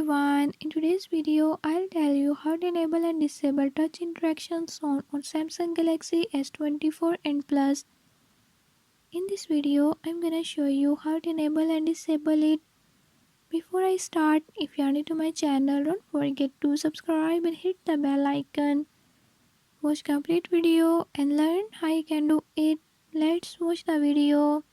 everyone, in today's video I'll tell you how to enable and disable touch interaction sound on Samsung Galaxy S24 and Plus. In this video I'm gonna show you how to enable and disable it. Before I start, if you are new to my channel, don't forget to subscribe and hit the bell icon. Watch complete video and learn how you can do it. Let's watch the video.